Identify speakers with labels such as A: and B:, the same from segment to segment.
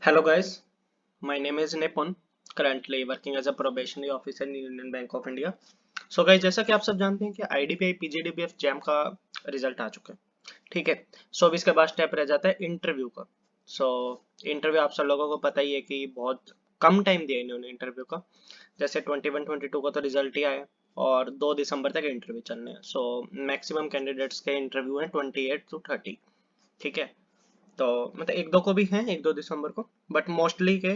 A: Hello guys, my name is Nipun, currently working as a probationary officer in Union Bank of India. So guys, जैसा कि आप सब जानते हैं कि IDBI PGDBF जैम का रिजल्ट आ चुका है, ठीक है। सो अब इसके बाद स्टेप रह जाता है इंटरव्यू का। सो इंटरव्यू आप सब लोगों को पता ही है कि बहुत कम टाइम दिया इन्होंने इंटरव्यू का। जैसे 21-22 का तो रिजल्ट ही आया और 2 दिसंबर तक इंटरव्यू चलने हैं। सो मैक्सिमम कैंडिडेट्स के इंटरव्यू हैं 28 to 30, ठीक है। तो मतलब एक दो को भी हैं 1-2 दिसंबर को, बट मोस्टली के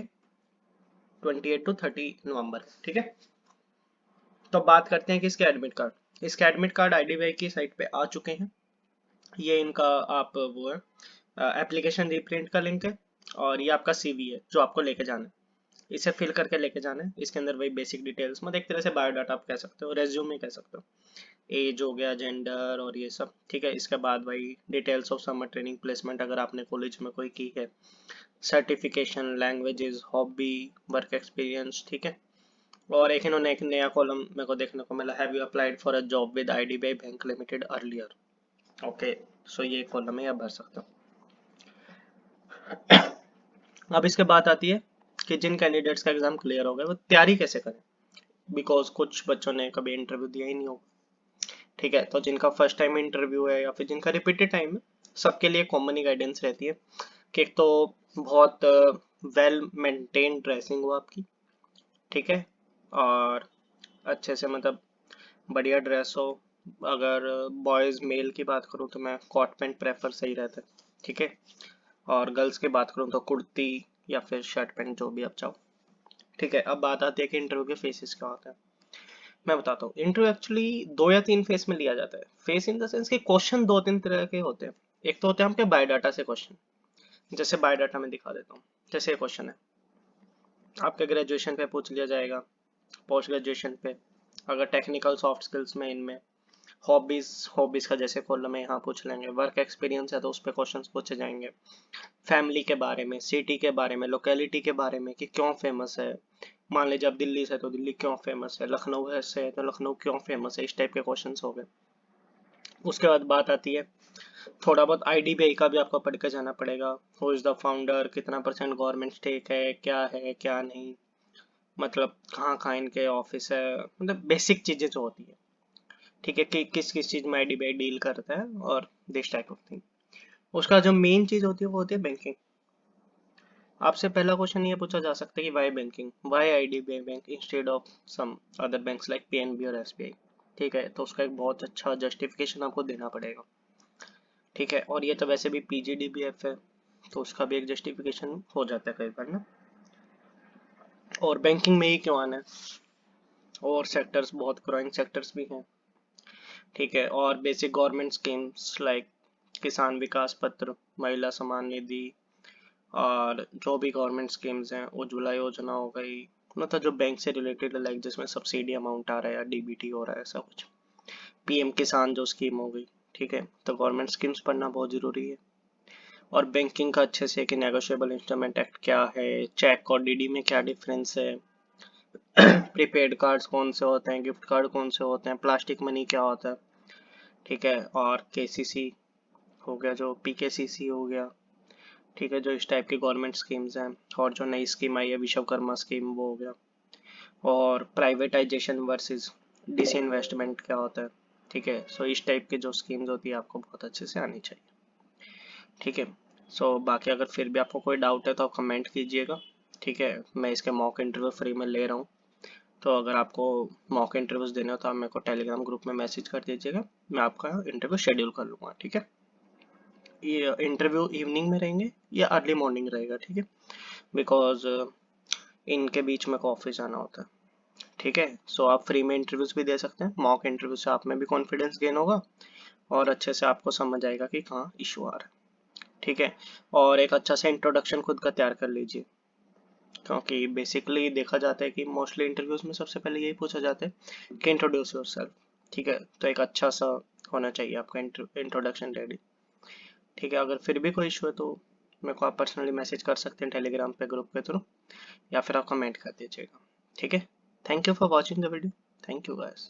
A: 28 to 30 नवंबर, ठीक है। तो बात करते हैं कि इसके एडमिट कार्ड, इसके एडमिट कार्ड आईडीबीआई की साइट पे आ चुके हैं। ये इनका आप वो है एप्लीकेशन रीप्रिंट का लिंक है और ये आपका सीवी है जो आपको लेके जाना है। इसे फिल करके लेके जाना है। इसके अंदर वही बेसिक डिटेल्स, मतलब एक तरह से बायोडाटा आप कह सकते हो, रेज्यूमे कह सकते हो। एज हो गया, जेंडर और ये सब, ठीक है। इसके बाद भाई details of summer training placement अगर आपने कॉलेज में कोई की है, certification, languages, hobby, work experience, ठीक है। और एक इन्होंने एक नया कॉलम मेरे को देखने को मिला, have you applied for a job with IDBI bank limited earlier. Okay, so ये कॉलम है, आप भर सकते हो। अब इसके बाद आती है कि जिन कैंडिडेट्स का एग्जाम क्लियर हो गया वो तैयारी कैसे करें, बिकॉज कुछ बच्चों ने कभी इंटरव्यू दिया ही नहीं होगा, ठीक है। तो जिनका फर्स्ट टाइम इंटरव्यू है या फिर जिनका रिपीटेड टाइम है, सबके लिए कॉमन ही गाइडेंस रहती है कि एक तो बहुत वेल मेंटेन ड्रेसिंग हो आपकी, ठीक है। और अच्छे से मतलब बढ़िया ड्रेस हो। अगर बॉयज़ मेल की बात करूँ तो मैं कॉट पैंट प्रेफर सही रहता है, ठीक है। और गर्ल्स की बात करूँ तो कुर्ती या फिर शर्ट पैंट, जो भी आप चाहो, ठीक है। अब बात आती है कि इंटरव्यू के फेसेस क्या होते हैं। मैं बताता हूँ, इंटरव्यू एक्चुअली 2 या 3 फेस में लिया जाता है। फेस इन द सेंस कि क्वेश्चन 2-3 तरह के होते हैं। एक तो होते हैं आपके बायोडाटा से क्वेश्चन, जैसे बायोडाटा में दिखा देता हूँ। जैसे ये क्वेश्चन है, आपके ग्रेजुएशन पे पूछ लिया जाएगा, पोस्ट ग्रेजुएशन पे, अगर टेक्निकल सॉफ्ट स्किल्स में, इनमें हॉबीज, हॉबीज का जैसे कॉलम है यहाँ पूछ लेंगे। वर्क एक्सपीरियंस है तो उस पर क्वेश्चन पूछे जाएंगे। फैमिली के बारे में, सिटी के बारे में, लोकेलिटी के बारे में कि क्यों फेमस है। मान लीजिए आप दिल्ली से तो दिल्ली क्यों फेमस है, लखनऊ से है तो लखनऊ क्यों फेमस है, इस टाइप के क्वेश्चन हो गए। उसके बाद बात आती है, थोड़ा बहुत आईडीबीआई का भी आपको पढ़ के जाना पड़ेगा। हु इज द फाउंडर, कितना परसेंट गवर्नमेंट स्टेक है क्या नहीं, मतलब कहाँ कहाँ इनके ऑफिस है, मतलब बेसिक चीजें जो होती है, ठीक है, कि किस किस चीज में आईडीबीआई डील करता है और दिस टाइप ऑफ थिंग। उसका जो मेन चीज होती है वो होती है बैंकिंग। आपसे पहला क्वेश्चन ये पूछा जा सकता है कि why banking, why IDBI bank instead of some other banks like PNB और एसबीआई, ठीक है। तो उसका एक बहुत अच्छा जस्टिफिकेशन आपको देना पड़ेगा, ठीक है। और ये तो वैसे भी पीजीडीबीएफ है तो उसका भी एक जस्टिफिकेशन हो जाता है कई बार ना। और बैंकिंग में ही क्यों आना है, और सेक्टर्स बहुत ग्रोइंग सेक्टर्स भी हैं, ठीक है। और बेसिक गवर्नमेंट स्कीम्स लाइक किसान विकास पत्र, महिला सम्मान निधि, और जो भी गवर्नमेंट स्कीम्स हैं, उज्ज्वला योजना हो गई, मतलब जो बैंक से रिलेटेड है, लाइक जिसमें सब्सिडी अमाउंट आ रहा है या डीबीटी हो रहा है, ऐसा कुछ। पीएम किसान जो स्कीम हो गई, ठीक है। तो गवर्नमेंट स्कीम्स पढ़ना बहुत जरूरी है। और बैंकिंग का अच्छे से कि नेगोशिएबल इंस्ट्रूमेंट एक्ट क्या है, चेक और डीडी में क्या डिफरेंस है, प्रीपेड कार्ड्स कौन से होते हैं, गिफ्ट कार्ड कौन से होते हैं, प्लास्टिक मनी क्या होता है, ठीक है। और केसीसी हो गया, जो पीकेसीसी हो गया, ठीक है, जो इस टाइप की गवर्नमेंट स्कीम्स हैं। और जो नई स्कीम आई है विश्वकर्मा स्कीम, वो हो गया। और प्राइवेटाइजेशन वर्सेस डिसइन्वेस्टमेंट क्या होता है, ठीक है। सो इस टाइप की जो स्कीम्स होती है आपको बहुत अच्छे से आनी चाहिए, ठीक है। सो बाकी अगर फिर भी आपको कोई डाउट है तो आप कमेंट कीजिएगा, ठीक है। मैं इसके मॉक इंटरव्यू फ्री में ले रहा हूँ, तो अगर आपको मॉक इंटरव्यूज देने हो तो आप मेरे को टेलीग्राम ग्रुप में मैसेज कर दीजिएगा, मैं आपका इंटरव्यू शेड्यूल कर लूँगा, ठीक है। ये इंटरव्यू इवनिंग में रहेंगे या अर्ली मॉर्निंग रहेगा, ठीक है, बिकॉज इनके बीच में को ऑफिस जाना होता है, ठीक है। सो आप फ्री में इंटरव्यूज भी दे सकते हैं। मॉक इंटरव्यू से आप में भी कॉन्फिडेंस गेन होगा और अच्छे से आपको समझ आएगा कि कहाँ इशू आ रहा है, ठीक है। और एक अच्छा सा इंट्रोडक्शन खुद का तैयार कर लीजिए, क्योंकि बेसिकली देखा जाता है कि मोस्टली इंटरव्यूज में सबसे पहले यही पूछा जाता है कि इंट्रोड्यूस योरसेल्फ, ठीक है। तो एक अच्छा सा होना चाहिए आपका इंट्रोडक्शन रेडी, ठीक है। अगर फिर भी कोई इशू है तो मेरे को आप पर्सनली मैसेज कर सकते हैं टेलीग्राम पे ग्रुप के थ्रू, या फिर आप कमेंट कर दीजिएगा, ठीक है। Thank you for watching the video. Thank you guys.